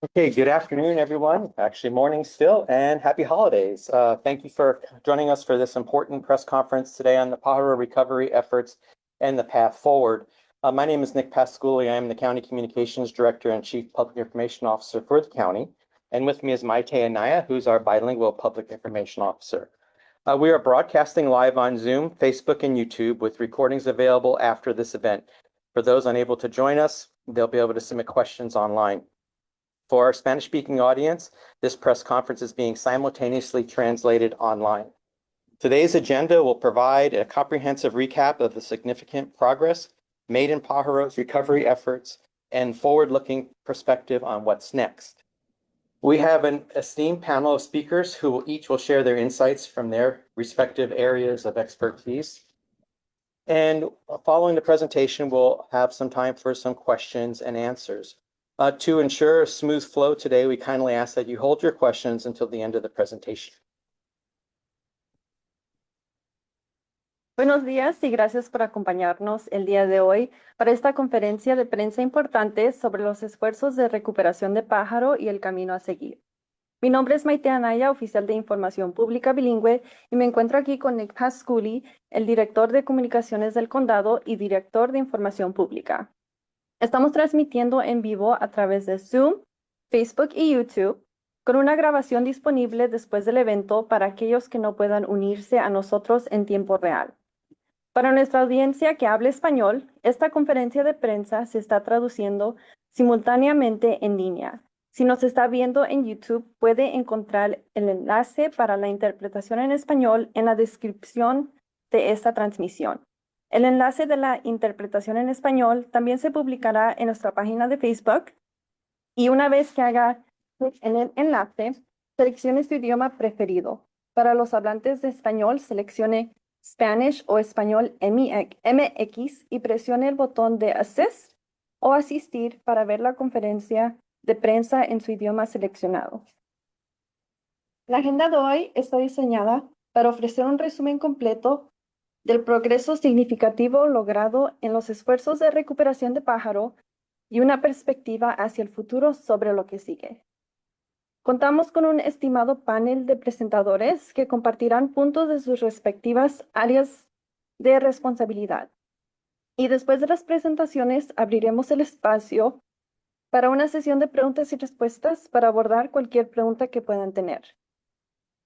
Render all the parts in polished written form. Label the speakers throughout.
Speaker 1: Okay, good afternoon, everyone. Actually, morning still, and happy holidays. Thank you for joining us for this important press conference today on the Pajaro recovery efforts and the path forward. My name is Nick Pasculi. I am the County Communications Director and Chief Public Information Officer for the county. And with me is Maite Anaya, who's our bilingual Public Information Officer. We are broadcasting live on Zoom, Facebook, and YouTube with recordings available after this event. For those unable to join us, they'll be able to submit questions online. For our Spanish-speaking audience, this press conference is being simultaneously translated online. Today's agenda will provide a comprehensive recap of the significant progress made in Pajaro's recovery efforts and forward-looking perspective on what's next. We have an esteemed panel of speakers who each will share their insights from their respective areas of expertise. And following the presentation, we'll have some time for some questions and answers. To ensure a smooth flow today, we kindly ask that you hold your questions until the end of the presentation.
Speaker 2: Buenos días y gracias por acompañarnos el día de hoy para esta conferencia de prensa importante sobre los esfuerzos de recuperación de Pájaro y el camino a seguir. Mi nombre es Maite Anaya, oficial de Información Pública Bilingüe, y me encuentro aquí con Nick Pasculi, el director de Comunicaciones del Condado y director de Información Pública. Estamos transmitiendo en vivo a través de Zoom, Facebook y YouTube, con una grabación disponible después del evento para aquellos que no puedan unirse a nosotros en tiempo real. Para nuestra audiencia que hable español, esta conferencia de prensa se está traduciendo simultáneamente en línea. Si nos está viendo en YouTube, puede encontrar el enlace para la interpretación en español en la descripción de esta transmisión. El enlace de la interpretación en español también se publicará en nuestra página de Facebook y una vez que haga clic en el enlace, seleccione su idioma preferido. Para los hablantes de español, seleccione Spanish o Español MX y presione el botón de Assist o Asistir para ver la conferencia de prensa en su idioma seleccionado. La agenda de hoy está diseñada para ofrecer un resumen completo del progreso significativo logrado en los esfuerzos de recuperación de Pájaro y una perspectiva hacia el futuro sobre lo que sigue. Contamos con un estimado panel de presentadores que compartirán puntos de sus respectivas áreas de responsabilidad. Y después de las presentaciones, abriremos el espacio para una sesión de preguntas y respuestas para abordar cualquier pregunta que puedan tener.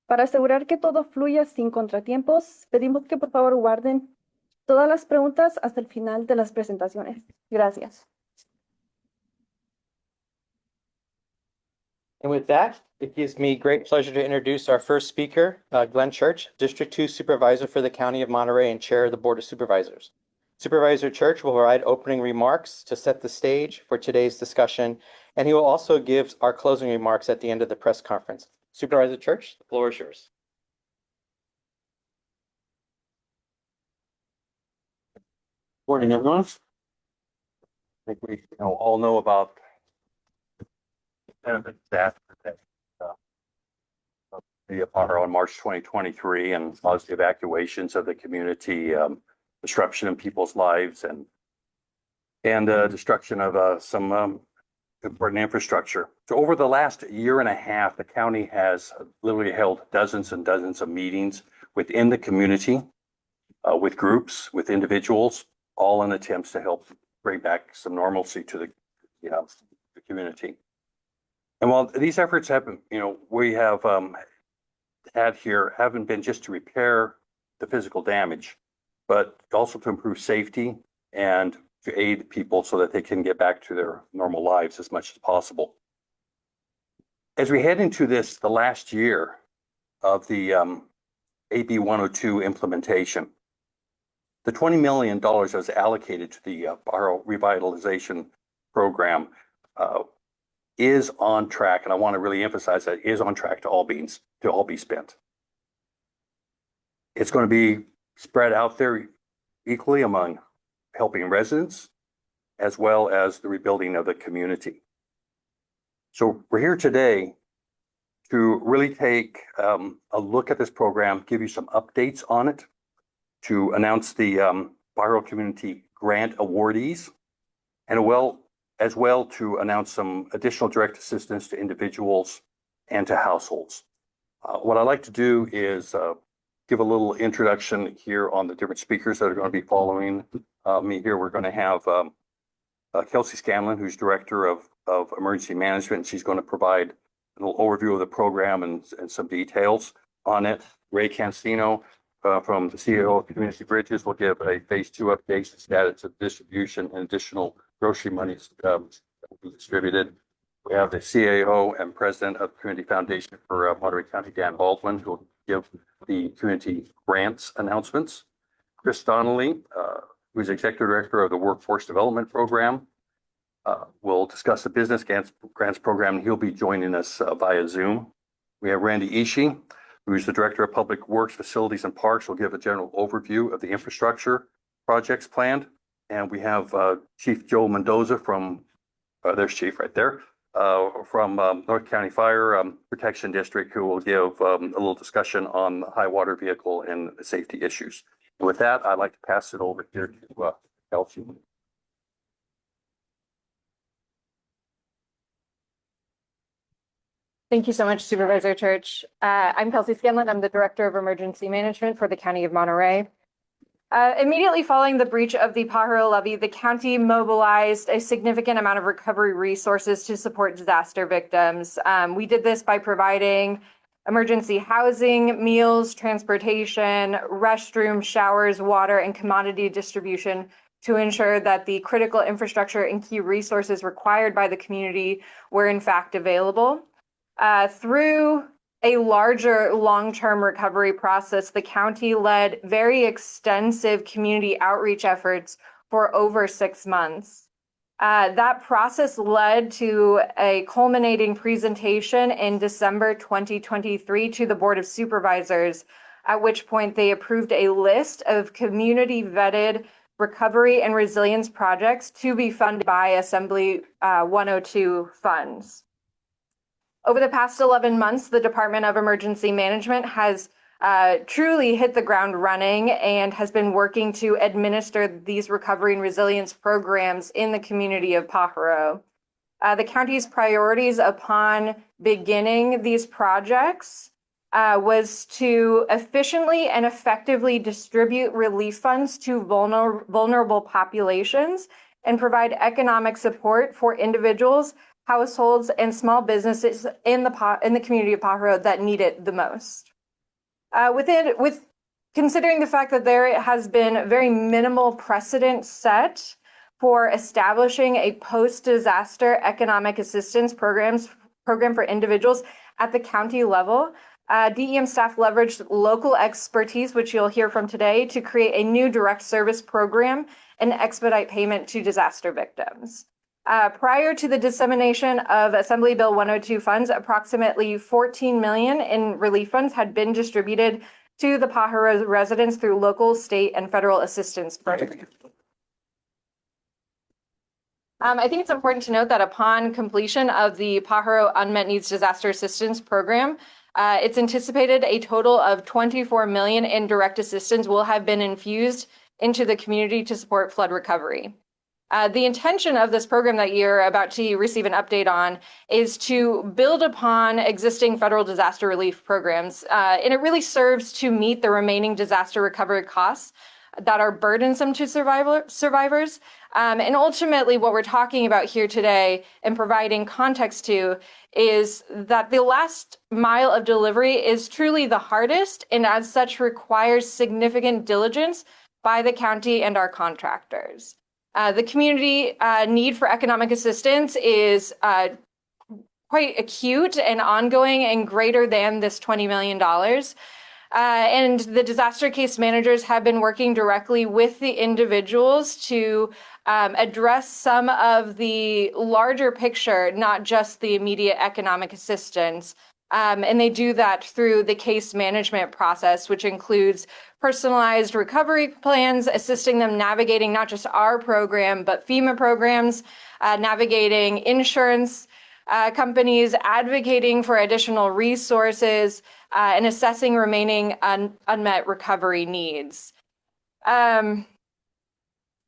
Speaker 2: Para asegurar que todo fluya sin contratiempos, pedimos que por favor guarden todas las preguntas hasta el final de las presentaciones. Gracias.
Speaker 1: And with that, it gives me great pleasure to introduce our first speaker, Glenn Church, District 2 Supervisor for the County of Monterey and Chair of the Board of Supervisors. Supervisor Church will provide opening remarks to set the stage for today's discussion, and he will also give our closing remarks at the end of the press conference. Supervisor Church, the floor is yours.
Speaker 3: Morning, everyone. I think we all know about benefits that the Pajaro on March 2023 and caused the evacuations of the community, disruption in people's lives and destruction of some important infrastructure. So over the last year and a half, the county has literally held dozens and dozens of meetings within the community, with groups, with individuals, all in attempts to help bring back some normalcy to the community. And while these efforts haven't, we have had here haven't been just to repair the physical damage, but also to improve safety and to aid people so that they can get back to their normal lives as much as possible. As we head into the last year of the AB 102 implementation, the $20 million that was allocated to the Pajaro revitalization program is on track, and I want to really emphasize that it is on track to all be spent. It's going to be spread out there equally among helping residents as well as the rebuilding of the community. So we're here today to really take a look at this program, give you some updates on it, to announce the Pajaro Community Grant awardees, and as well to announce some additional direct assistance to individuals and to households. What I'd like to do is give a little introduction here on the different speakers that are going to be following me here. We're going to have Kelsey Scanlon, who's Director of Emergency Management. She's going to provide a little overview of the program and some details on it. Ray Cancino from the CEO of Community Bridges will give a phase 2 update, the status of distribution and additional grocery monies that will be distributed. We have the CAO and President of the Community Foundation for Monterey County, Dan Baldwin, who will give the community grants announcements. Chris Donnelly, who is Executive Director of the Workforce Development Program, will discuss the Business Grants Program, and he'll be joining us via Zoom. We have Randy Ishii, who is the Director of Public Works, Facilities, and Parks, will give a general overview of the infrastructure projects planned. And we have Chief Joe Mendoza from, there's Chief right there, from North County Fire Protection District, who will give a little discussion on the high water vehicle and safety issues. And with that, I'd like to pass it over here to Kelsey.
Speaker 4: Thank you so much, Supervisor Church. I'm Kelsey Scanlon. I'm the Director of Emergency Management for the County of Monterey. Immediately following the breach of the Pajaro levee, the county mobilized a significant amount of recovery resources to support disaster victims. We did this by providing emergency housing, meals, transportation, restrooms, showers, water, and commodity distribution to ensure that the critical infrastructure and key resources required by the community were in fact available. Through a larger long-term recovery process, the county led very extensive community outreach efforts for over 6 months. That process led to a culminating presentation in December 2023 to the Board of Supervisors, at which point they approved a list of community-vetted recovery and resilience projects to be funded by Assembly 102 funds. Over the past 11 months, the Department of Emergency Management has truly hit the ground running and has been working to administer these recovery and resilience programs in the community of Pajaro. The county's priorities upon beginning these projects was to efficiently and effectively distribute relief funds to vulnerable populations and provide economic support for individuals, households, and small businesses in the community of Pajaro that need it the most. With considering the fact that there has been very minimal precedent set for establishing a post-disaster economic assistance program for individuals at the county level, DEM staff leveraged local expertise, which you'll hear from today, to create a new direct service program and expedite payment to disaster victims. Prior to the dissemination of Assembly Bill 102 funds, approximately $14 million in relief funds had been distributed to the Pajaro residents through local, state, and federal assistance programs. I think it's important to note that upon completion of the Pajaro Unmet Needs Disaster Assistance Program, it's anticipated a total of $24 million in direct assistance will have been infused into the community to support flood recovery. The intention of this program that you're about to receive an update on is to build upon existing federal disaster relief programs, and it really serves to meet the remaining disaster recovery costs that are burdensome to survivors. And ultimately, what we're talking about here today and providing context to is that the last mile of delivery is truly the hardest, and as such requires significant diligence by the county and our contractors. The community need for economic assistance is quite acute and ongoing and greater than this $20 million. And the disaster case managers have been working directly with the individuals to address some of the larger picture, not just the immediate economic assistance. And they do that through the case management process, which includes personalized recovery plans, assisting them navigating not just our program, but FEMA programs, navigating insurance companies, advocating for additional resources, and assessing remaining unmet recovery needs.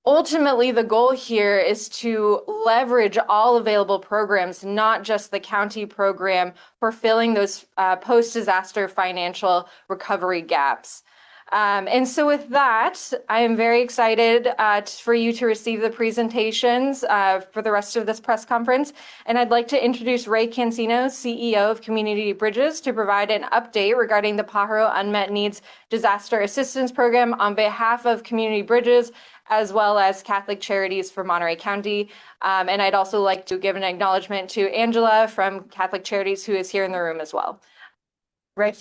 Speaker 4: Ultimately, the goal here is to leverage all available programs, not just the county program, for filling those post-disaster financial recovery gaps. And so with that, I am very excited for you to receive the presentations for the rest of this press conference. And I'd like to introduce Ray Cancino, CEO of Community Bridges, to provide an update regarding the Pajaro Unmet Needs Disaster Assistance Program on behalf of Community Bridges, as well as Catholic Charities for Monterey County. And I'd also like to give an acknowledgement to Angela from Catholic Charities, who is here in the room as well. Ray.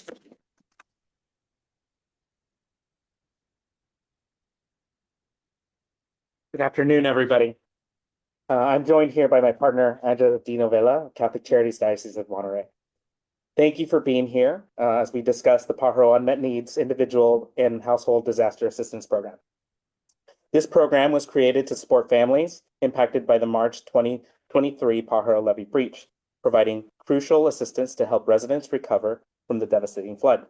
Speaker 1: Good afternoon, everybody. I'm joined here by my partner, Angela Di Novella, Catholic Charities Diocese of Monterey. Thank you for being here as we discuss the Pajaro Unmet Needs Individual and Household Disaster Assistance Program. This program was created to support families impacted by the March 2023 Pajaro levee breach, providing crucial assistance to help residents recover from the devastating flood.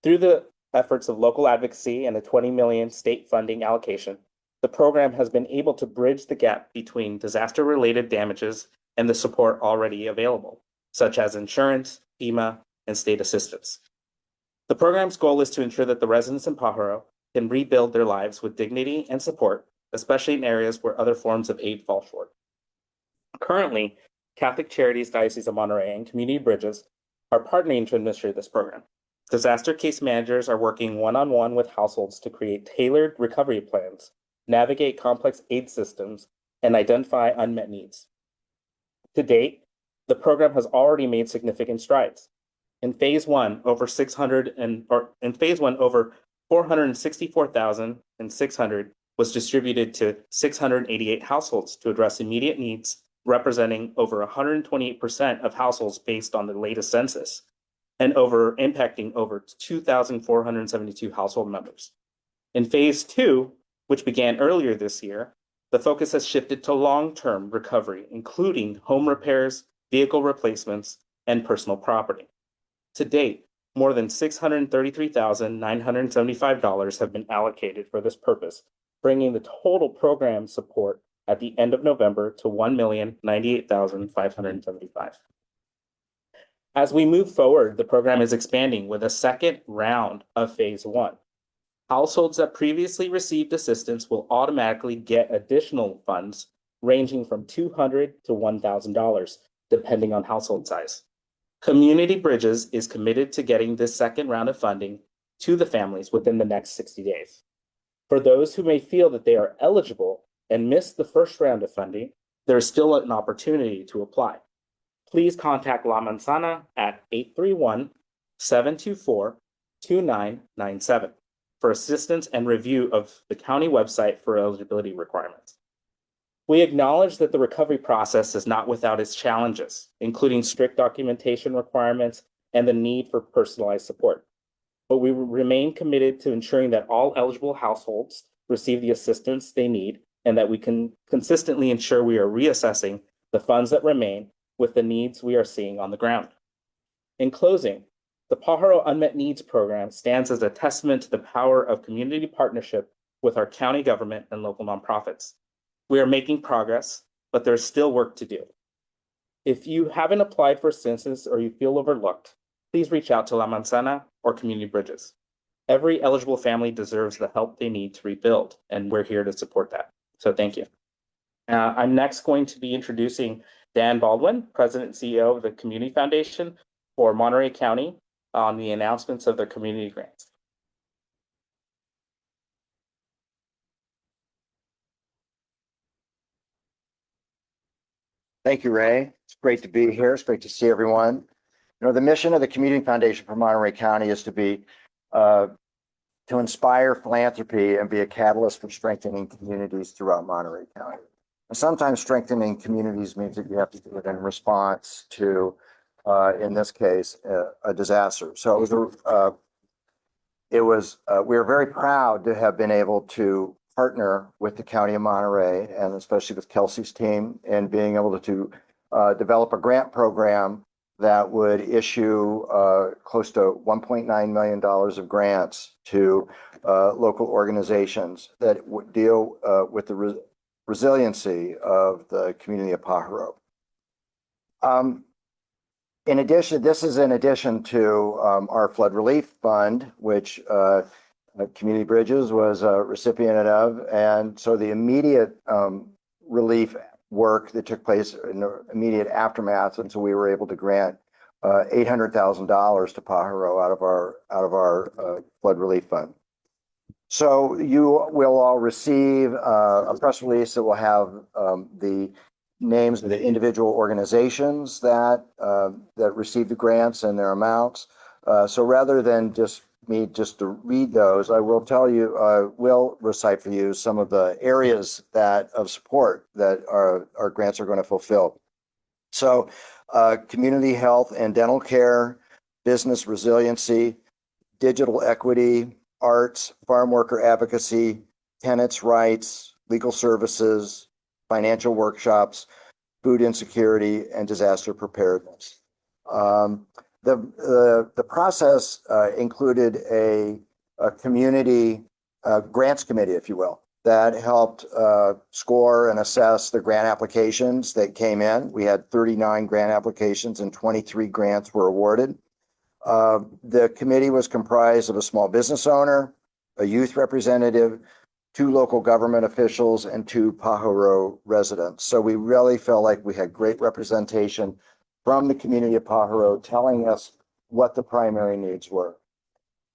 Speaker 1: Through the efforts of local advocacy and a $20 million state funding allocation, the program has been able to bridge the gap between disaster-related damages and the support already available, such as insurance, FEMA, and state assistance. The program's goal is to ensure that the residents in Pajaro can rebuild their lives with dignity and support, especially in areas where other forms of aid fall short. Currently, Catholic Charities Diocese of Monterey and Community Bridges are partnering to administer this program. Disaster case managers are working one-on-one with households to create tailored recovery plans, navigate complex aid systems, and identify unmet needs. To date, the program has already made significant strides. In phase one, over 464,600 was distributed to 688 households to address immediate needs, representing over 128% of households based on the latest census, and impacting over 2,472 household members. In phase two, which began earlier this year, the focus has shifted to long-term recovery, including home repairs, vehicle replacements, and personal property. To date, more than $633,975 have been allocated for this purpose, bringing the total program support at the end of November to $1,098,575. As we move forward, the program is expanding with a second round of phase one. Households that previously received assistance will automatically get additional funds ranging from $200 to $1,000, depending on household size. Community Bridges is committed to getting this second round of funding to the families within the next 60 days. For those who may feel that they are eligible and missed the first round of funding, there is still an opportunity to apply. Please contact La Manzana at 831-724-2997 for assistance and review of the county website for eligibility requirements. We acknowledge that the recovery process is not without its challenges, including strict documentation requirements and the need for personalized support. But we remain committed to ensuring that all eligible households receive the assistance they need and that we can consistently ensure we are reassessing the funds that remain with the needs we are seeing on the ground. In closing, the Pajaro Unmet Needs Program stands as a testament to the power of community partnership with our county government and local nonprofits. We are making progress, but there's still work to do. If you haven't applied for census or you feel overlooked, please reach out to La Manzana or Community Bridges. Every eligible family deserves the help they need to rebuild, and we're here to support that. So thank you. I'm next going to be introducing Dan Baldwin, President and CEO of the Community Foundation for Monterey County, on the announcements of their community grants.
Speaker 5: Thank you, Ray. It's great to be here. It's great to see everyone. You know, the mission of the Community Foundation for Monterey County is to inspire philanthropy and be a catalyst for strengthening communities throughout Monterey County. And sometimes strengthening communities means that you have to do it in response to, in this case, a disaster. So we are very proud to have been able to partner with the County of Monterey and especially with Kelsey's team in being able to develop a grant program that would issue close to $1.9 million of grants to local organizations that would deal with the resiliency of the community of Pajaro. In addition, this is in addition to our flood relief fund, which Community Bridges was a recipient of. And so the immediate relief work that took place in the immediate aftermath, and so we were able to grant $800,000 to Pajaro out of our flood relief fund. So you will all receive a press release that will have the names of the individual organizations that received the grants and their amounts. So rather than just to read those, I will tell you, will recite for you some of the areas of support that our grants are going to fulfill. So community health and dental care, business resiliency, digital equity, arts, farm worker advocacy, tenants' rights, legal services, financial workshops, food insecurity, and disaster preparedness. The process included a community grants committee, if you will, that helped score and assess the grant applications that came in. We had 39 grant applications and 23 grants were awarded. The committee was comprised of a small business owner, a youth representative, 2 local government officials, and 2 Pajaro residents. So we really felt like we had great representation from the community of Pajaro telling us what the primary needs were.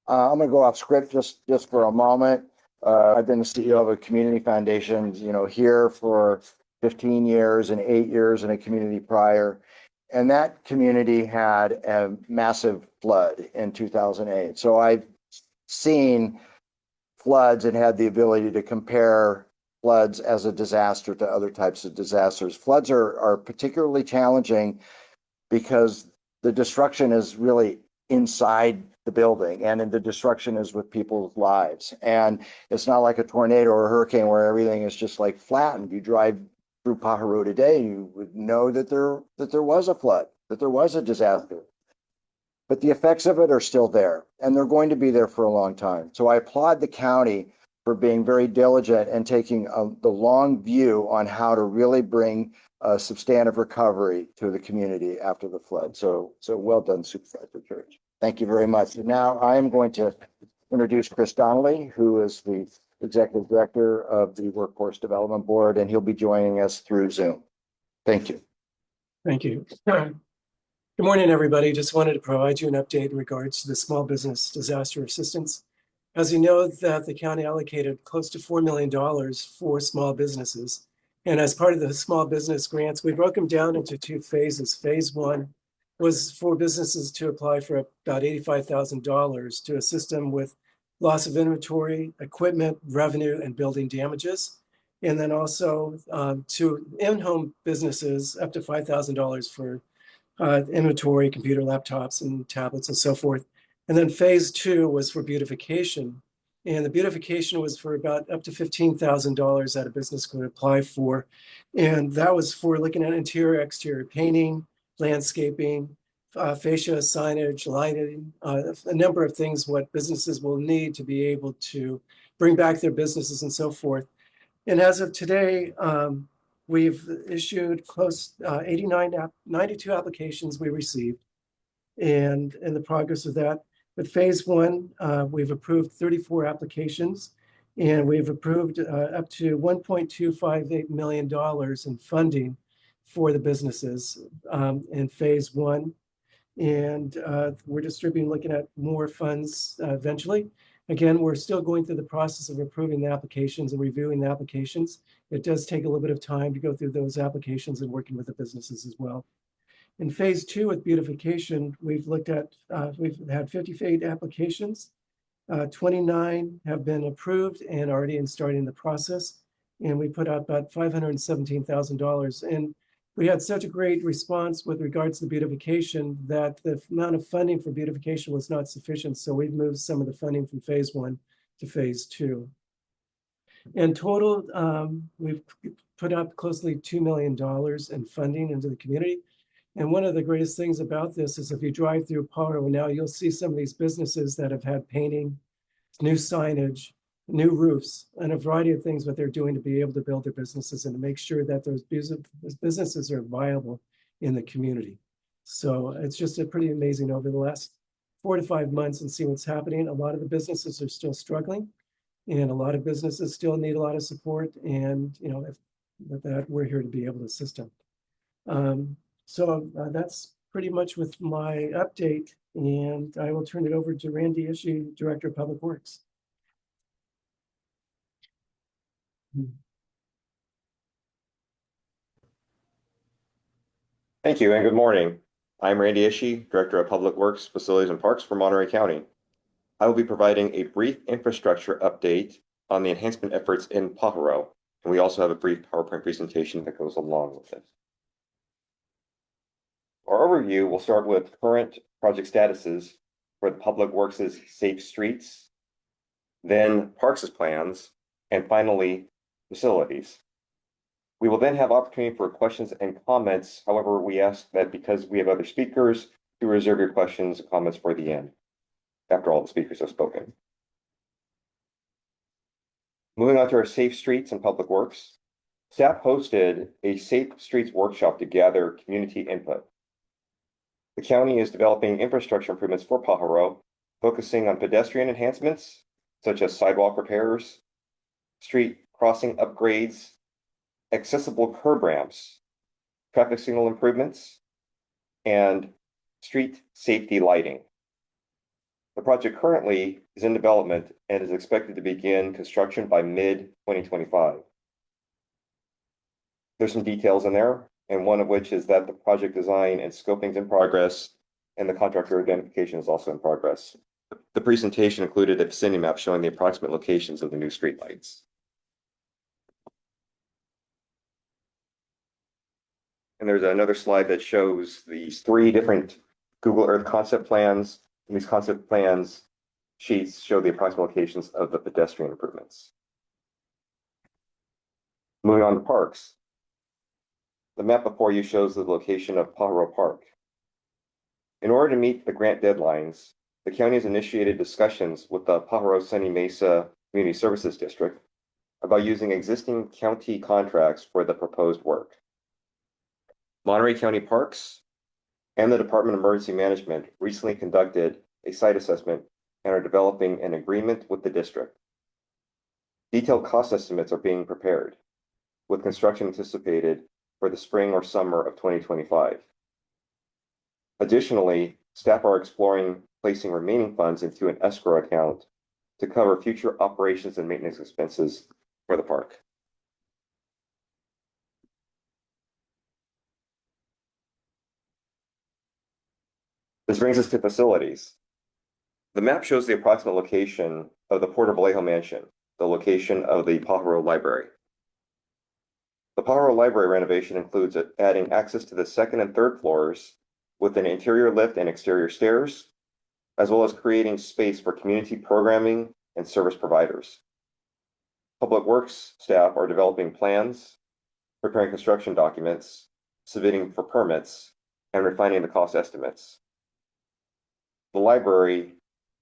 Speaker 5: I'm going to go off script just for a moment. I've been the CEO of a community foundation, here for 15 years and 8 years in a community prior. And that community had a massive flood in 2008. So I've seen floods and had the ability to compare floods as a disaster to other types of disasters. Floods are particularly challenging because the destruction is really inside the building, and the destruction is with people's lives. And it's not like a tornado or a hurricane where everything is just like flattened. You drive through Pajaro today, you would know that there was a flood, that there was a disaster. But the effects of it are still there, and they're going to be there for a long time. So I applaud the county for being very diligent and taking the long view on how to really bring a substantive recovery to the community after the flood. So well done, Supervisor Church. Thank you very much. And now I am going to introduce Chris Donnelly, who is the Executive Director of the Workforce Development Board, and he'll be joining us through Zoom. Thank you.
Speaker 6: Thank you. Good morning, everybody. Just wanted to provide you an update in regards to the small business disaster assistance. As you know, that the county allocated close to $4 million for small businesses. And as part of the small business grants, we broke them down into 2 phases. Phase 1 was for businesses to apply for about $85,000 to assist them with loss of inventory, equipment, revenue, and building damages. And then also to in-home businesses up to $5,000 for inventory, computer, laptops, and tablets, and so forth. And then phase 2 was for beautification. And the beautification was for about up to $15,000 that a business could apply for. And that was for looking at interior, exterior painting, landscaping, fascia, signage, lighting, a number of things what businesses will need to be able to bring back their businesses and so forth. And as of today, we've issued 92 applications we received. And in the progress of that, with phase 1, we've approved 34 applications, and we've approved up to $1.258 million in funding for the businesses in phase 1. And we're distributing, looking at more funds eventually. Again, we're still going through the process of approving the applications and reviewing the applications. It does take a little bit of time to go through those applications and working with the businesses as well. In phase 2 with beautification, we've had 58 applications. 29 have been approved and already starting the process. And we put out about $517,000. And we had such a great response with regards to the beautification that the amount of funding for beautification was not sufficient. So we've moved some of the funding from phase 1 to phase 2. In total, we've put up closely $2 million in funding into the community. And one of the greatest things about this is if you drive through Pajaro now, you'll see some of these businesses that have had painting, new signage, new roofs, and a variety of things what they're doing to be able to build their businesses and to make sure that those businesses are viable in the community. So it's just a pretty amazing over the last 4 to 5 months and see what's happening. A lot of the businesses are still struggling, and a lot of businesses still need a lot of support. And with that, we're here to be able to assist them. So that's pretty much with my update, and I will turn it over to Randy Ishii, Director of Public Works.
Speaker 7: Thank you and good morning. I'm Randy Ishii, Director of Public Works, Facilities and Parks for Monterey County. I will be providing a brief infrastructure update on the enhancement efforts in Pajaro, and we also have a brief PowerPoint presentation that goes along with it. Our overview will start with current project statuses for the Public Works' Safe Streets, then Parks' plans, and finally, facilities. We will then have opportunity for questions and comments. However, we ask that because we have other speakers, to reserve your questions and comments for the end, after all the speakers have spoken. Moving on to our Safe Streets and Public Works. Staff hosted a Safe Streets workshop to gather community input. The county is developing infrastructure improvements for Pajaro, focusing on pedestrian enhancements, such as sidewalk repairs, street crossing upgrades, accessible curb ramps, traffic signal improvements, and street safety lighting. The project currently is in development and is expected to begin construction by mid-2025. There's some details in there, and one of which is that the project design and scoping is in progress, and the contractor identification is also in progress. The presentation included a vicinity map showing the approximate locations of the new streetlights. And there's another slide that shows these 3 different Google Earth concept plans, and these concept plans sheets show the approximate locations of the pedestrian improvements. Moving on to parks. The map before you shows the location of Pajaro Park. In order to meet the grant deadlines, the county has initiated discussions with the Pajaro Sunny Mesa Community Services District about using existing county contracts for the proposed work. Monterey County Parks and the Department of Emergency Management recently conducted a site assessment and are developing an agreement with the district. Detailed cost estimates are being prepared, with construction anticipated for the spring or summer of 2025. Additionally, staff are exploring placing remaining funds into an escrow account to cover future operations and maintenance expenses for the park. This brings us to facilities. The map shows the approximate location of the Porter Vallejo Mansion, the location of the Pajaro Library. The Pajaro Library renovation includes adding access to the 2nd and 3rd floors with an interior lift and exterior stairs, as well as creating space for community programming and service providers. Public Works staff are developing plans, preparing construction documents, submitting for permits, and refining the cost estimates. The library,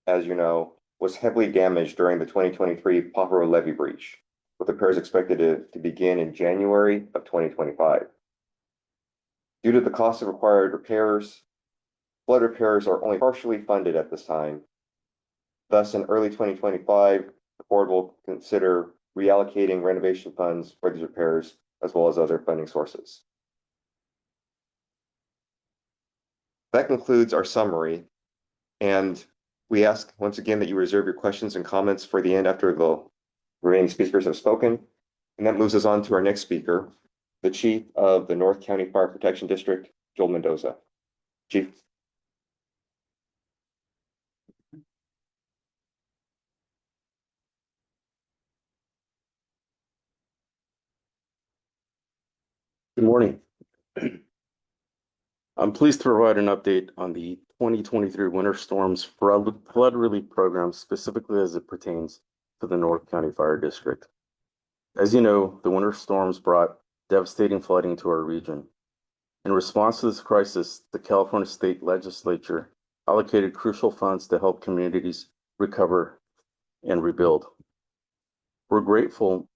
Speaker 7: as you know, was heavily damaged during the 2023 Pajaro levee breach, with repairs expected to begin in January of 2025. Due to the cost of required repairs, flood repairs are only partially funded at this time. Thus, in early 2025, the board will consider reallocating renovation funds for these repairs, as well as other funding sources. That concludes our summary, and we ask once again that you reserve your questions and comments for the end after the remaining speakers have spoken. And that moves us on to our next speaker, the Chief of the North County Fire Protection District, Joel Mendoza. Chief.
Speaker 8: Good morning. I'm pleased to provide an update on the 2023 winter storms flood relief program, specifically as it pertains to the North County Fire District. As you know, the winter storms brought devastating flooding to our region. In response to this crisis, the California State Legislature allocated crucial funds to help communities recover and rebuild. We're grateful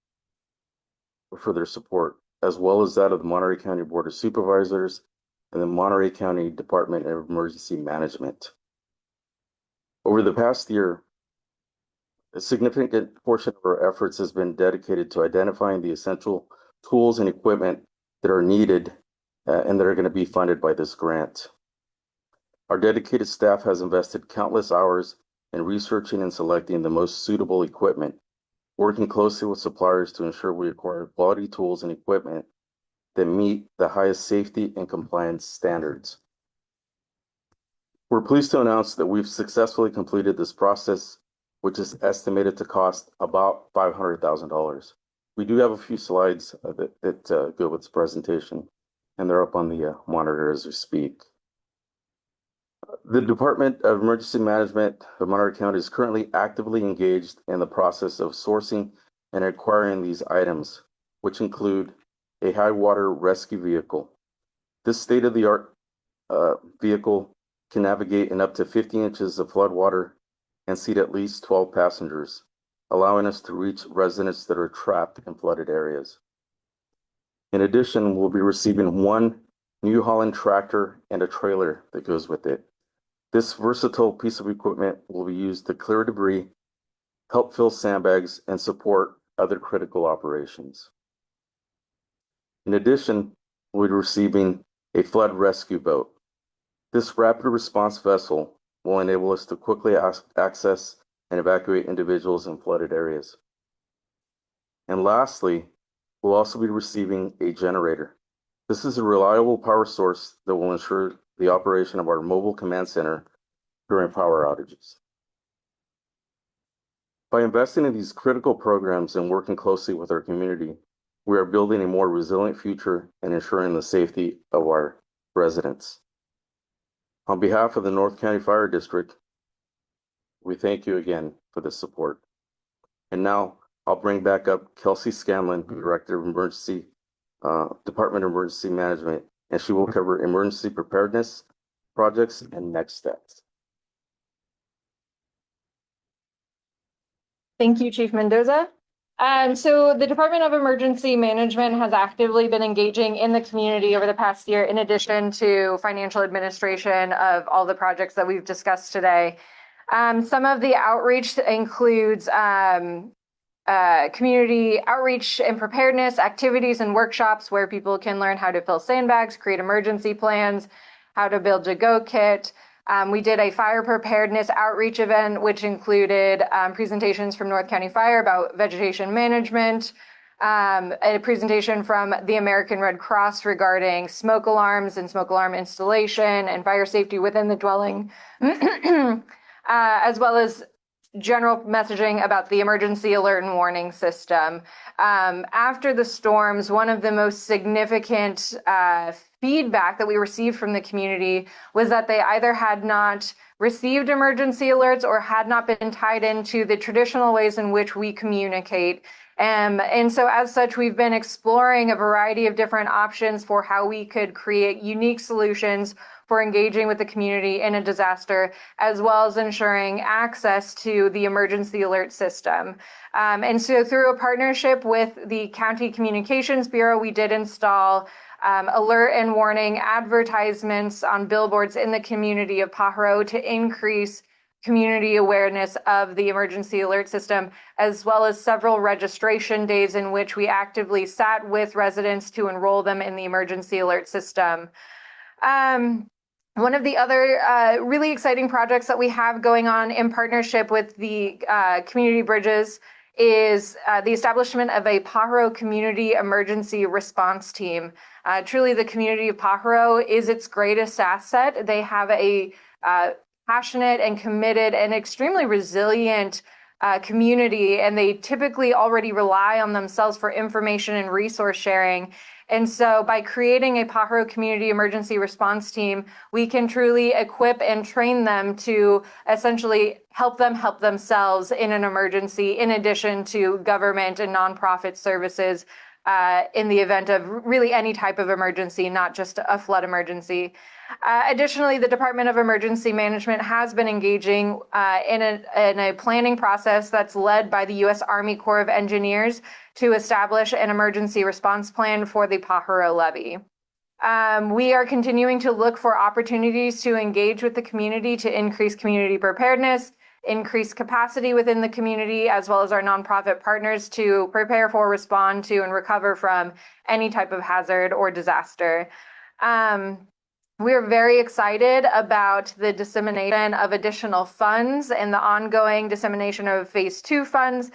Speaker 8: for their support, as well as that of the Monterey County Board of Supervisors and the Monterey County Department of Emergency Management. Over the past year, a significant portion of our efforts has been dedicated to identifying the essential tools and equipment that are needed and that are going to be funded by this grant. Our dedicated staff has invested countless hours in researching and selecting the most suitable equipment, working closely with suppliers to ensure we acquire quality tools and equipment that meet the highest safety and compliance standards. We're pleased to announce that we've successfully completed this process, which is estimated to cost about $500,000. We do have a few slides that go with this presentation, and they're up on the monitor as we speak. The Department of Emergency Management of Monterey County is currently actively engaged in the process of sourcing and acquiring these items, which include a high water rescue vehicle. This state-of-the-art vehicle can navigate in up to 50 inches of flood water and seat at least 12 passengers, allowing us to reach residents that are trapped in flooded areas. In addition, we'll be receiving one New Holland tractor and a trailer that goes with it. This versatile piece of equipment will be used to clear debris, help fill sandbags, and support other critical operations. In addition, we'll be receiving a flood rescue boat. This rapid response vessel will enable us to quickly access and evacuate individuals in flooded areas. And lastly, we'll also be receiving a generator. This is a reliable power source that will ensure the operation of our mobile command center during power outages. By investing in these critical programs and working closely with our community, we are building a more resilient future and ensuring the safety of our residents. On behalf of the North County Fire District, we thank you again for the support. And now I'll bring back up Kelsey Scanlon, Director of Emergency, Department of Emergency Management, and she will cover emergency preparedness, projects, and next steps.
Speaker 4: Thank you, Chief Mendoza. So the Department of Emergency Management has actively been engaging in the community over the past year, in addition to financial administration of all the projects that we've discussed today. Some of the outreach includes community outreach and preparedness activities and workshops where people can learn how to fill sandbags, create emergency plans, how to build a go kit. We did a fire preparedness outreach event, which included presentations from North County Fire about vegetation management, a presentation from the American Red Cross regarding smoke alarms and smoke alarm installation and fire safety within the dwelling, as well as general messaging about the emergency alert and warning system. After the storms, one of the most significant feedback that we received from the community was that they either had not received emergency alerts or had not been tied into the traditional ways in which we communicate. And so as such, we've been exploring a variety of different options for how we could create unique solutions for engaging with the community in a disaster, as well as ensuring access to the emergency alert system. And so through a partnership with the County Communications Bureau, we did install alert and warning advertisements on billboards in the community of Pajaro to increase community awareness of the emergency alert system, as well as several registration days in which we actively sat with residents to enroll them in the emergency alert system. One of the other really exciting projects that we have going on in partnership with the Community Bridges is the establishment of a Pajaro Community Emergency Response Team. Truly, the community of Pajaro is its greatest asset. They have a passionate and committed and extremely resilient community, and they typically already rely on themselves for information and resource sharing. And so by creating a Pajaro Community Emergency Response Team, we can truly equip and train them to essentially help them help themselves in an emergency, in addition to government and nonprofit services in the event of really any type of emergency, not just a flood emergency. Additionally, the Department of Emergency Management has been engaging in a planning process that's led by the U.S. Army Corps of Engineers to establish an emergency response plan for the Pajaro levee. We are continuing to look for opportunities to engage with the community to increase community preparedness, increase capacity within the community, as well as our nonprofit partners to prepare for, respond to, and recover from any type of hazard or disaster. We're very excited about the dissemination of additional funds and the ongoing dissemination of Phase 2 funds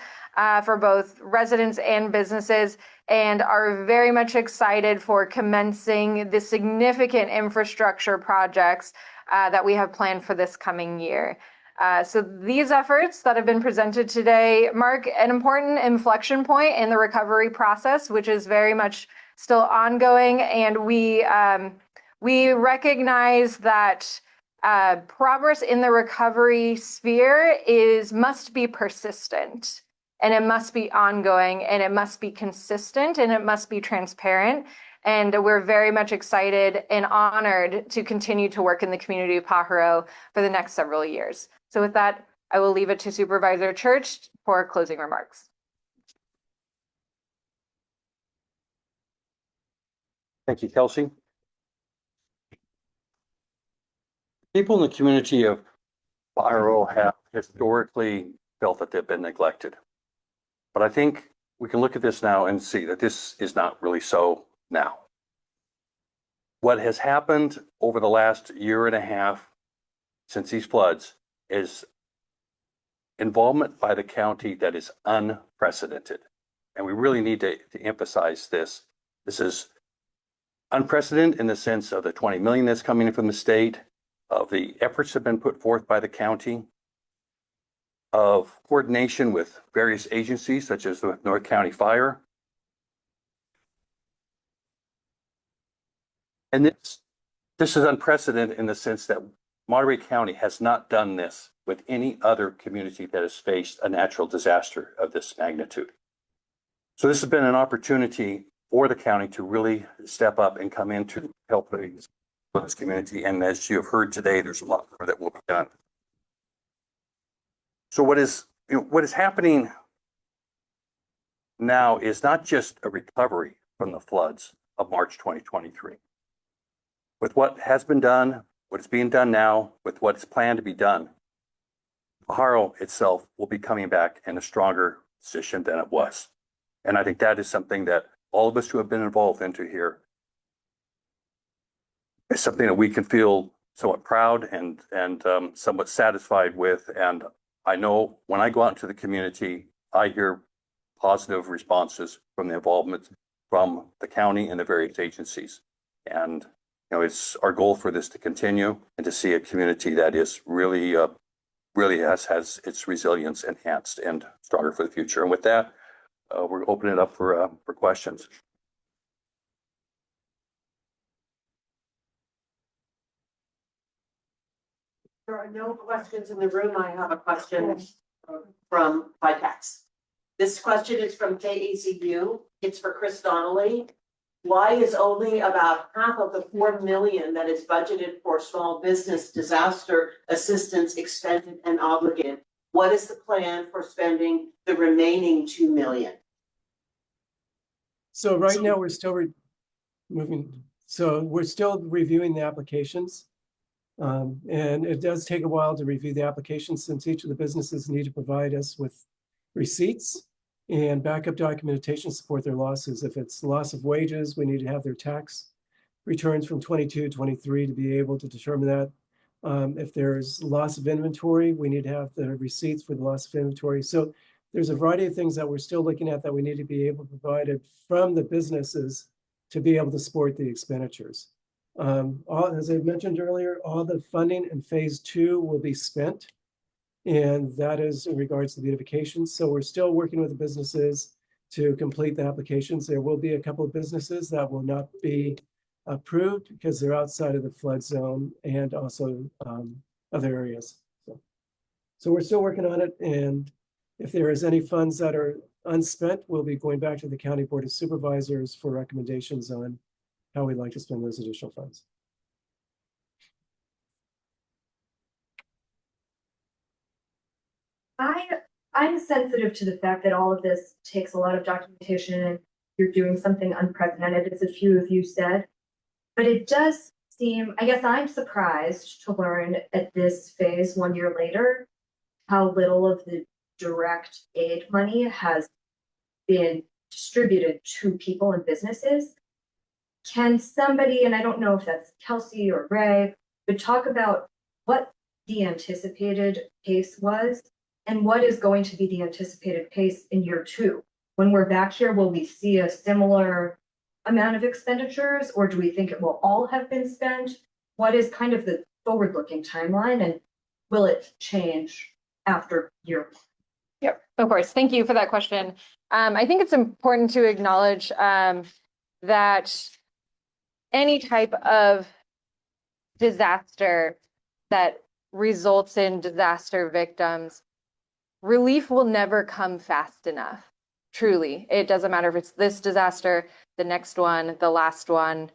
Speaker 4: for both residents and businesses, and are very much excited for commencing the significant infrastructure projects that we have planned for this coming year. So these efforts that have been presented today mark an important inflection point in the recovery process, which is very much still ongoing, and we recognize that progress in the recovery sphere must be persistent, and it must be ongoing, and it must be consistent, and it must be transparent. And we're very much excited and honored to continue to work in the community of Pajaro for the next several years. So with that, I will leave it to Supervisor Church for closing remarks.
Speaker 3: Thank you, Kelsey. People in the community of Pajaro have historically felt that they've been neglected. But I think we can look at this now and see that this is not really so now. What has happened over the last year and a half since these floods is involvement by the county that is unprecedented. And we really need to emphasize this. This is unprecedented in the sense of the 20 million that's coming in from the state, of the efforts that have been put forth by the county, of coordination with various agencies such as the North County Fire. And this is unprecedented in the sense that Monterey County has not done this with any other community that has faced a natural disaster of this magnitude. So this has been an opportunity for the county to really step up and come in to help this community. And as you have heard today, there's a lot more that will be done. So what is happening now is not just a recovery from the floods of March 2023. With what has been done, what is being done now, with what is planned to be done, Pajaro itself will be coming back in a stronger position than it was. And I think that is something that all of us who have been involved into here is something that we can feel somewhat proud and somewhat satisfied with. And I know when I go out into the community, I hear positive responses from the involvement from the county and the various agencies. And it's our goal for this to continue and to see a community that is really has its resilience enhanced and stronger for the future. And with that, we're opening it up for questions.
Speaker 9: There are no questions in the room. I have a question from by text. This question is from KACU. It's for Chris Donnelly. Why is only about half of the 4 million that is budgeted for small business disaster assistance expended and obligated? What is the plan for spending the remaining 2 million?
Speaker 6: So right now we're still we're still reviewing the applications. And it does take a while to review the applications since each of the businesses need to provide us with receipts and backup documentation to support their losses. If it's loss of wages, we need to have their tax returns from 22, 23 to be able to determine that. If there's loss of inventory, we need to have the receipts for the loss of inventory. So there's a variety of things that we're still looking at that we need to be able to provide it from the businesses to be able to support the expenditures. As I mentioned earlier, all the funding in Phase 2 will be spent, and that is in regards to the beautification. So we're still working with the businesses to complete the applications. There will be a couple of businesses that will not be approved because they're outside of the flood zone and also other areas. So we're still working on it, and if there is any funds that are unspent will be going back to the County Board of Supervisors for recommendations on how we'd like to spend those additional funds.
Speaker 10: I'm sensitive to the fact that all of this takes a lot of documentation and you're doing something unprecedented, as a few of you said. But it does seem, I guess I'm surprised to learn at this phase 1 year later, how little of the direct aid money has been distributed to people and businesses. Can somebody, and I don't know if that's Kelsey or Ray, but talk about what the anticipated pace was and what is going to be the anticipated pace in year 2? When we're back here, will we see a similar amount of expenditures, or do we think it will all have been spent? What is kind of the forward-looking timeline, and will it change after year 1?
Speaker 4: Yep, of course. Thank you for that question. I think it's important to acknowledge that any type of disaster that results in disaster victims, relief will never come fast enough. Truly, it doesn't matter if it's this disaster, the next one, the last one.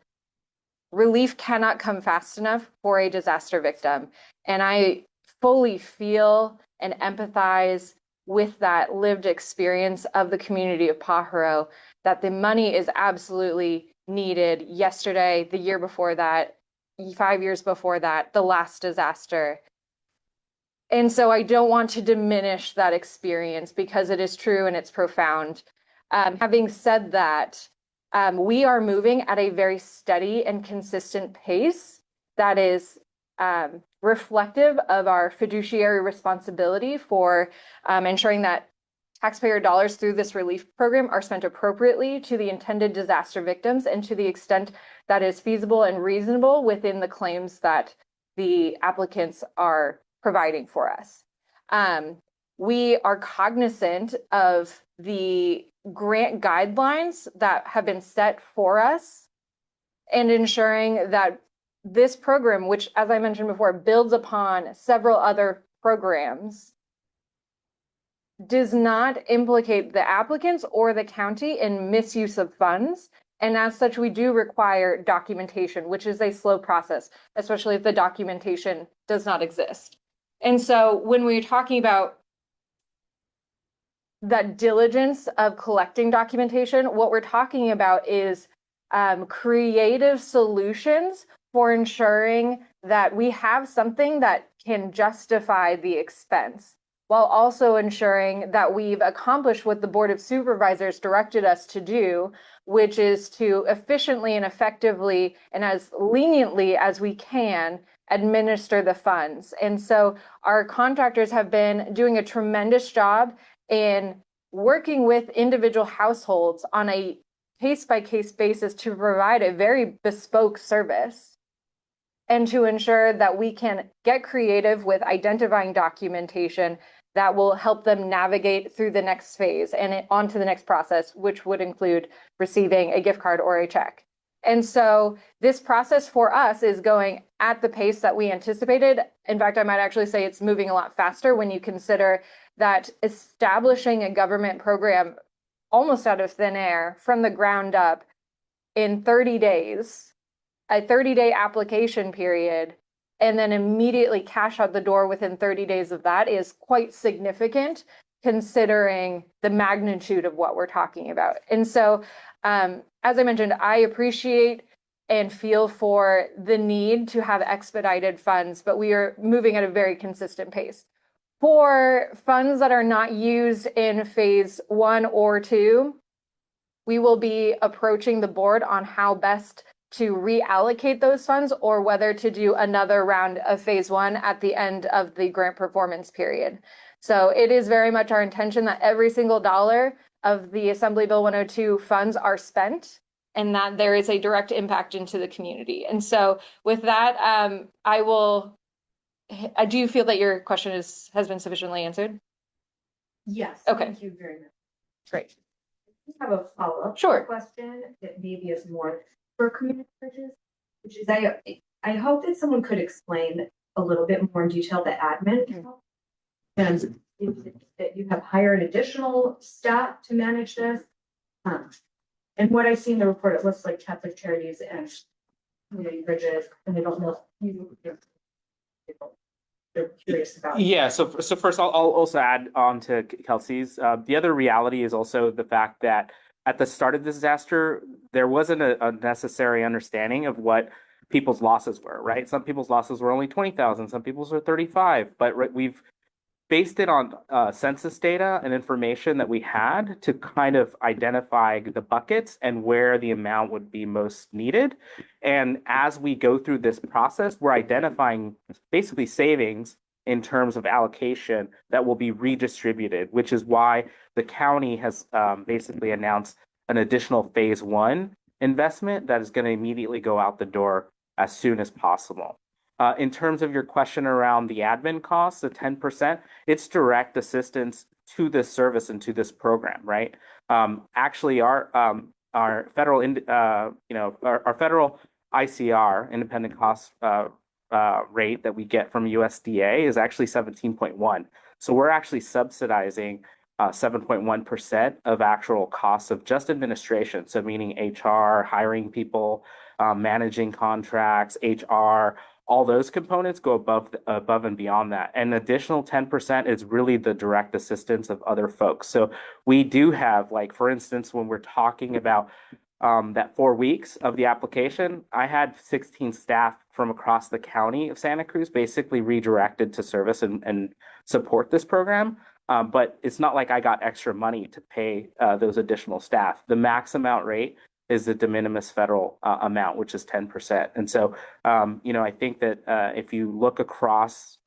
Speaker 4: Relief cannot come fast enough for a disaster victim. And I fully feel and empathize with that lived experience of the community of Pajaro, that the money is absolutely needed yesterday, the year before that, 5 years before that, the last disaster. And so I don't want to diminish that experience because it is true and it's profound. Having said that, we are moving at a very steady and consistent pace that is reflective of our fiduciary responsibility for ensuring that taxpayer dollars through this relief program are spent appropriately to the intended disaster victims and to the extent that is feasible and reasonable within the claims that the applicants are providing for us. We are cognizant of the grant guidelines that have been set for us and ensuring that this program, which, as I mentioned before, builds upon several other programs, does not implicate the applicants or the county in misuse of funds. And as such, we do require documentation, which is a slow process, especially if the documentation does not exist. And so when we're talking about that diligence of collecting documentation, what we're talking about is creative solutions for ensuring that we have something that can justify the expense, while also ensuring that we've accomplished what the Board of Supervisors directed us to do, which is to efficiently and effectively and as leniently as we can administer the funds. And so our contractors have been doing a tremendous job in working with individual households on a case-by-case basis to provide a very bespoke service and to ensure that we can get creative with identifying documentation that will help them navigate through the next phase and on to the next process, which would include receiving a gift card or a check. And so this process for us is going at the pace that we anticipated. In fact, I might actually say it's moving a lot faster when you consider that establishing a government program almost out of thin air from the ground up in 30 days, a 30-day application period, and then immediately cash out the door within 30 days of that is quite significant considering the magnitude of what we're talking about. And so, as I mentioned, I appreciate and feel for the need to have expedited funds, but we are moving at a very consistent pace. For funds that are not used in phase 1 or 2, we will be approaching the board on how best to reallocate those funds or whether to do another round of phase 1 at the end of the grant performance period. So it is very much our intention that every single dollar of the Assembly Bill 102 funds are spent and that there is a direct impact into the community. And so with that, do you feel that your question has been sufficiently answered?
Speaker 10: Yes.
Speaker 4: Okay.
Speaker 10: Thank you very much.
Speaker 4: Great.
Speaker 10: I have a follow-up
Speaker 4: Sure.
Speaker 10: question that maybe is more for community churches, which is I hope that someone could explain a little bit more in detail the admin. And that you have hired additional staff to manage this? And what I see in the report, it looks like Catholic Charities and community bridges, and I don't know. They're curious about.
Speaker 11: Yeah, so first I'll also add on to Kelsey's. The other reality is also the fact that at the start of the disaster, there wasn't a necessary understanding of what people's losses were, right? Some people's losses were only 20,000, some people's were 35, but we've based it on census data and information that we had to kind of identify the buckets and where the amount would be most needed. And as we go through this process, we're identifying basically savings in terms of allocation that will be redistributed, which is why the county has basically announced an additional phase 1 investment that is going to immediately go out the door as soon as possible. In terms of your question around the admin costs, the 10%, it's direct assistance to this service and to this program, right? Actually, our federal, our federal ICR, independent cost rate that we get from USDA is actually 17.1. So we're actually subsidizing 7.1% of actual costs of just administration. So meaning HR, hiring people, managing contracts, HR, all those components go above and beyond that. An additional 10% is really the direct assistance of other folks. So we do have, like, for instance, when we're talking about that 4 weeks of the application, I had 16 staff from across the county of Santa Cruz basically redirected to service and support this program. But it's not like I got extra money to pay those additional staff. The max amount rate is the de minimis federal amount, which is 10%. And so, I think that if you look across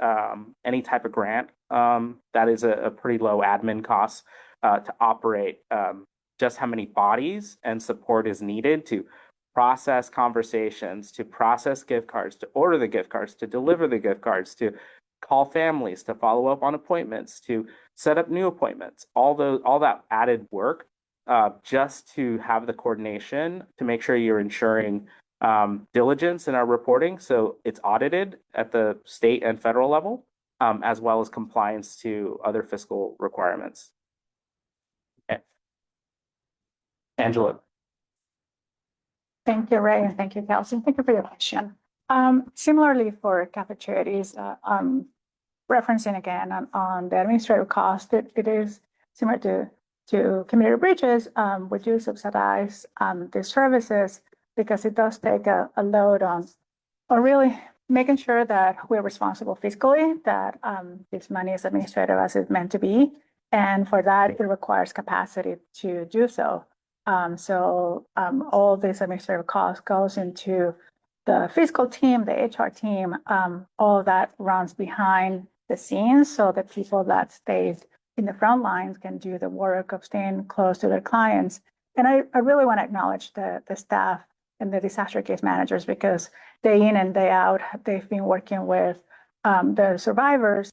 Speaker 11: any type of grant, that is a pretty low admin cost to operate. Just how many bodies and support is needed to process conversations, to process gift cards, to order the gift cards, to deliver the gift cards, to call families, to follow up on appointments, to set up new appointments, all that added work. Just to have the coordination to make sure you're ensuring diligence in our reporting. So it's audited at the state and federal level, as well as compliance to other fiscal requirements. Angela.
Speaker 12: Thank you, Ray, and thank you, Kelsey. Thank you for your question. Similarly for Catholic Charities, referencing again on the administrative cost, it is similar to community bridges. We do subsidize these services because it does take a load on really making sure that we're responsible fiscally, that this money is administrative as it's meant to be. And for that, it requires capacity to do so. All this administrative cost goes into the fiscal team, the HR team, all of that runs behind the scenes so that people that stays in the front lines can do the work of staying close to their clients. And I really want to acknowledge the staff and the disaster case managers, because day in and day out, they've been working with the survivors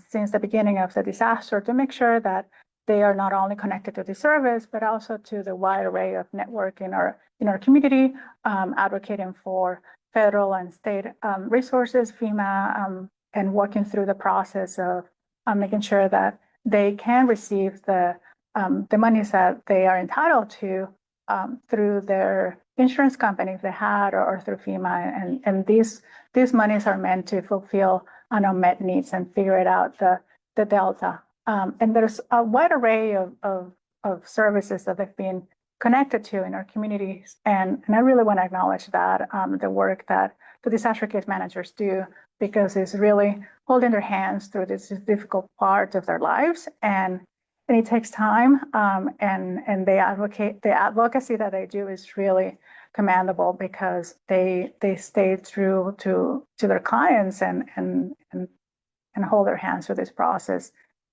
Speaker 12: since the beginning of the disaster to make sure that they are not only connected to the service, but also to the wide array of network in our community, advocating for federal and state resources, FEMA, and working through the process of making sure that they can receive the monies that they are entitled to through their insurance company if they had, or through FEMA. And these monies are meant to fulfill unmet needs and figure it out the delta. And there's a wide array of services that they've been connected to in our communities. And I really want to acknowledge that the work that the disaster case managers do, because it's really holding their hands through this difficult part of their lives. And it takes time, and the advocacy that they do is really commendable, because they stay true to their clients and hold their hands through this process.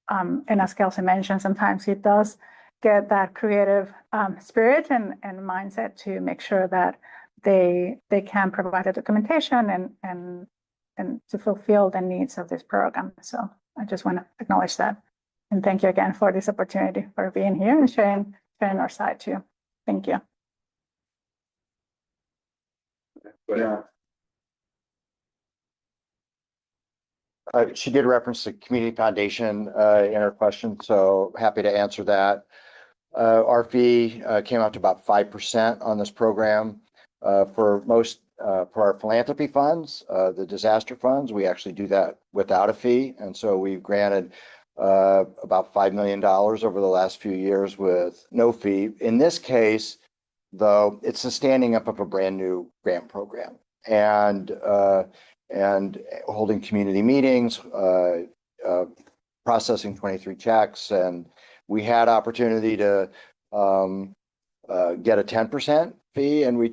Speaker 12: And as Kelsey mentioned, sometimes it does get that creative spirit and mindset to make sure that they can provide the documentation and to fulfill the needs of this program. So I just want to acknowledge that. And thank you again for this opportunity, for being here and sharing our side too. Thank you.
Speaker 7: Yeah.
Speaker 5: She did reference the community foundation in her question, so happy to answer that. Our fee came out to about 5% on this program. For our philanthropy funds, the disaster funds, we actually do that without a fee. And so we've granted about $5 million over the last few years with no fee. In this case, though, it's the standing up of a brand new grant program and holding community meetings, processing 23 checks. And we had opportunity to get a 10% fee, and we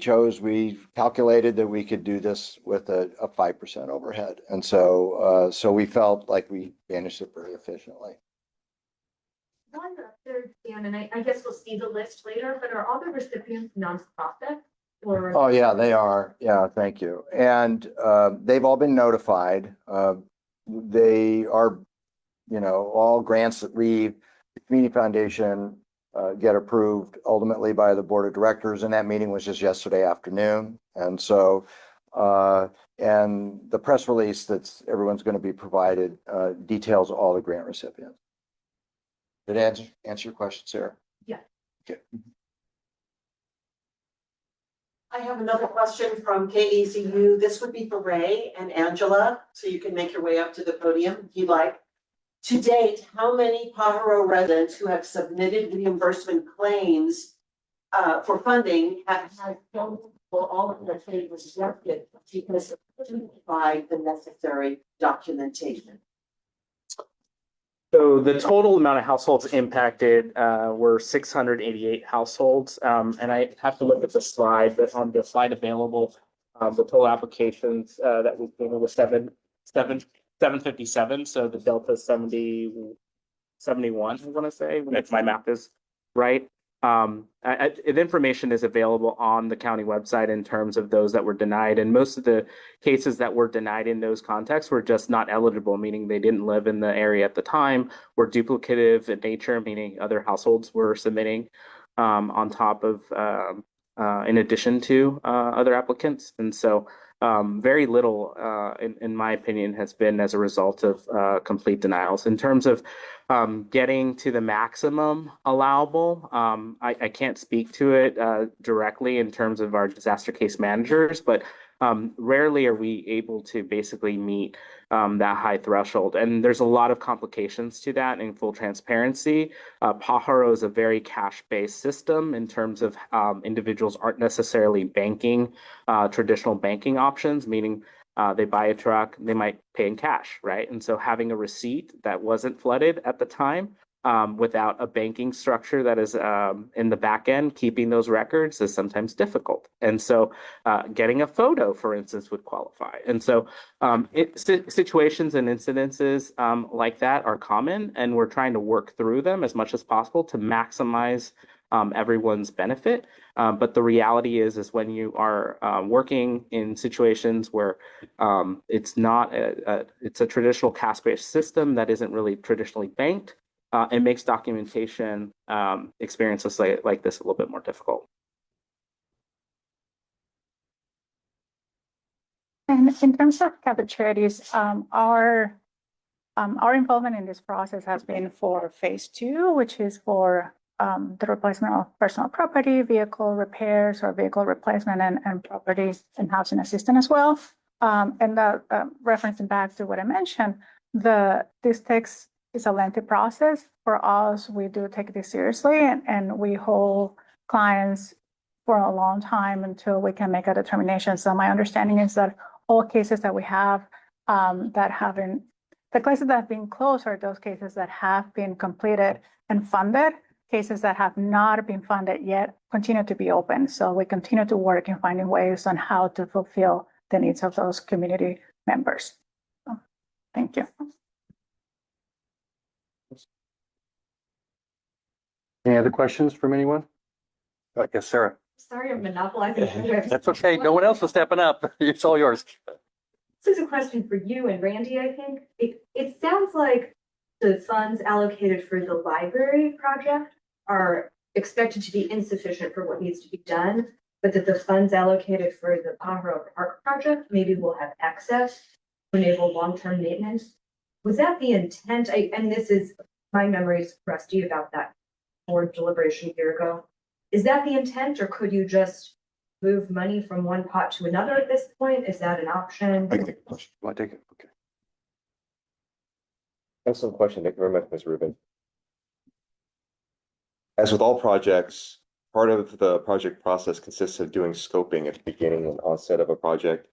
Speaker 5: calculated that we could do this with a 5% overhead. And so we felt like we managed it very efficiently.
Speaker 10: One other, Dan, and I guess we'll see the list later, but are all the recipients nonprofit or?
Speaker 5: Oh, yeah, they are. Yeah, thank you. And they've all been notified. They are, all grants that leave the community foundation get approved ultimately by the board of directors, and that meeting was just yesterday afternoon. And so, and the press release that's everyone's going to be provided details all the grant recipients. Did I answer your question, Sarah?
Speaker 10: Yeah.
Speaker 5: Okay.
Speaker 9: I have another question from KACU. This would be for Ray and Angela, so you can make your way up to the podium if you'd like. To date, how many Pajaro residents who have submitted reimbursement claims for funding have had all of their claims rejected because they couldn't provide the necessary documentation?
Speaker 11: So the total amount of households impacted were 688 households. And I have to look at the slide, but on the slide available, the total applications that we gave was 757. So the delta is 71, I want to say, if my math is right. The information is available on the county website in terms of those that were denied. And most of the cases that were denied in those contexts were just not eligible, meaning they didn't live in the area at the time, were duplicative in nature, meaning other households were submitting on top of, in addition to other applicants. And so very little, in my opinion, has been as a result of complete denials. In terms of getting to the maximum allowable, I can't speak to it directly in terms of our disaster case managers, but rarely are we able to basically meet that high threshold. And there's a lot of complications to that in full transparency. Pajaro is a very cash-based system in terms of individuals aren't necessarily banking traditional banking options, meaning they buy a truck, they might pay in cash, right? And so having a receipt that wasn't flooded at the time without a banking structure that is in the back end, keeping those records is sometimes difficult. And so getting a photo, for instance, would qualify. And so situations and incidences like that are common, and we're trying to work through them as much as possible to maximize everyone's benefit. But the reality is when you are working in situations where it's not it's a traditional cash-based system that isn't really traditionally banked, it makes documentation experiences like this a little bit more difficult.
Speaker 12: And in terms of Catholic Charities, our involvement in this process has been for phase 2, which is for the replacement of personal property, vehicle repairs or vehicle replacement, and property and housing assistance as well. And that referencing back to what I mentioned, this is a lengthy process. For us, we do take this seriously, and we hold clients for a long time until we can make a determination. So my understanding is that all cases that we have the cases that have been closed are those cases that have been completed and funded. Cases that have not been funded yet continue to be open. So we continue to work in finding ways on how to fulfill the needs of those community members. So, thank you.
Speaker 3: Any other questions from anyone? I guess Sarah.
Speaker 10: Sorry, I'm monopolizing.
Speaker 3: That's okay. No one else is stepping up. It's all yours.
Speaker 10: This is a question for you and Randy, I think. It sounds like the funds allocated for the library project are expected to be insufficient for what needs to be done, but that the funds allocated for the Pajaro Park project maybe will have excess to enable long-term maintenance. Was that the intent? And this is, my memory is rusty about that board deliberation a year ago. Is that the intent, or could you just move money from one pot to another at this point? Is that an option?
Speaker 3: I can take a question. You want to take it? Okay.
Speaker 7: Excellent question. Thank you very much, Ms. Rubin. As with all projects, part of the project process consists of doing scoping at the beginning and onset of a project.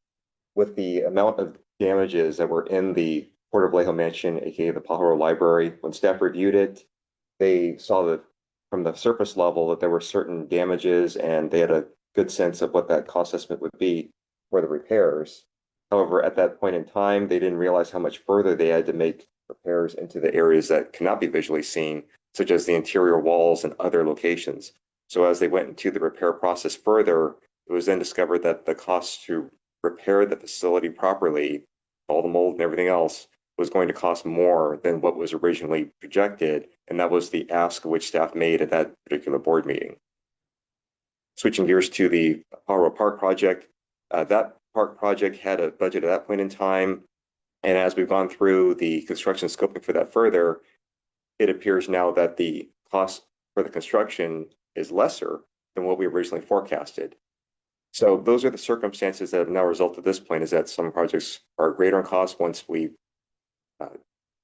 Speaker 7: With the amount of damages that were in the Port of Vallejo Mansion, aka the Pajaro Library, when staff reviewed it, they saw that from the surface level that there were certain damages, and they had a good sense of what that cost estimate would be for the repairs. However, at that point in time, they didn't realize how much further they had to make repairs into the areas that cannot be visually seen, such as the interior walls and other locations. So as they went into the repair process further, it was then discovered that the cost to repair the facility properly, all the mold and everything else, was going to cost more than what was originally projected. And that was the ask which staff made at that particular board meeting. Switching gears to the Pajaro Park project, that park project had a budget at that point in time. And as we've gone through the construction scoping for that further, it appears now that the cost for the construction is lesser than what we originally forecasted. So those are the circumstances that have now resulted at this point, is that some projects are greater in cost once we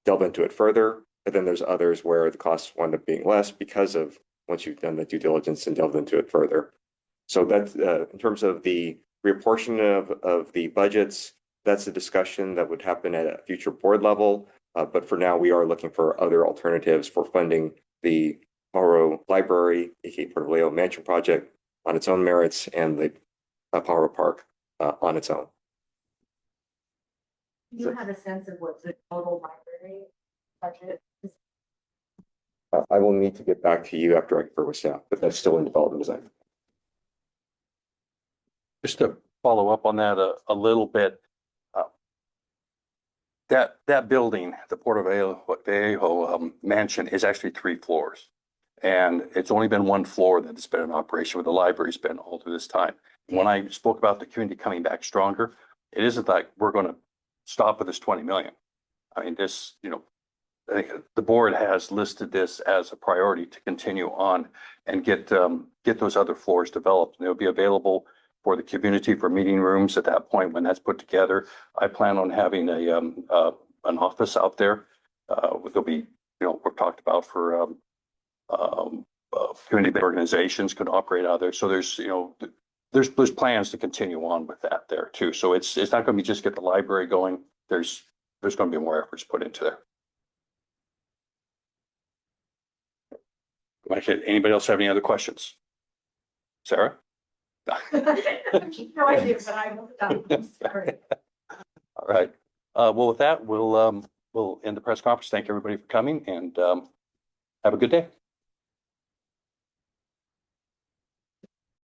Speaker 7: delve into it further, but then there's others where the costs wind up being less because of once you've done the due diligence and delved into it further. So that's in terms of the reapportionment of the budgets, that's a discussion that would happen at a future board level. But for now, we are looking for other alternatives for funding the Pajaro Library, aka Port of Vallejo Mansion project on its own merits, and the Pajaro Park on its own.
Speaker 10: Do you have a sense of what the total library budget is?
Speaker 7: I will need to get back to you after I confer with staff, but that's still in development design.
Speaker 3: Just to follow up on that a little bit, that building, the Port of Vallejo mansion, is actually 3 floors. And it's only been 1 floor that's been in operation, where the library's been all through this time. When I spoke about the community coming back stronger, it isn't like we're going to stop with this 20 million. I mean, this, I think the board has listed this as a priority to continue on and get those other floors developed. And they'll be available for the community, for meeting rooms at that point when that's put together. I plan on having an office out there. There'll be, we've talked about for community organizations could operate out there. So there's, there's plans to continue on with that there too. So it's not going to be just get the library going. There's going to be more efforts put into there. Anybody else have any other questions? Sarah?
Speaker 10: No idea, but I'm sorry.
Speaker 3: All right. Well, with that, we'll end the press conference. Thank everybody for coming, and have a good day.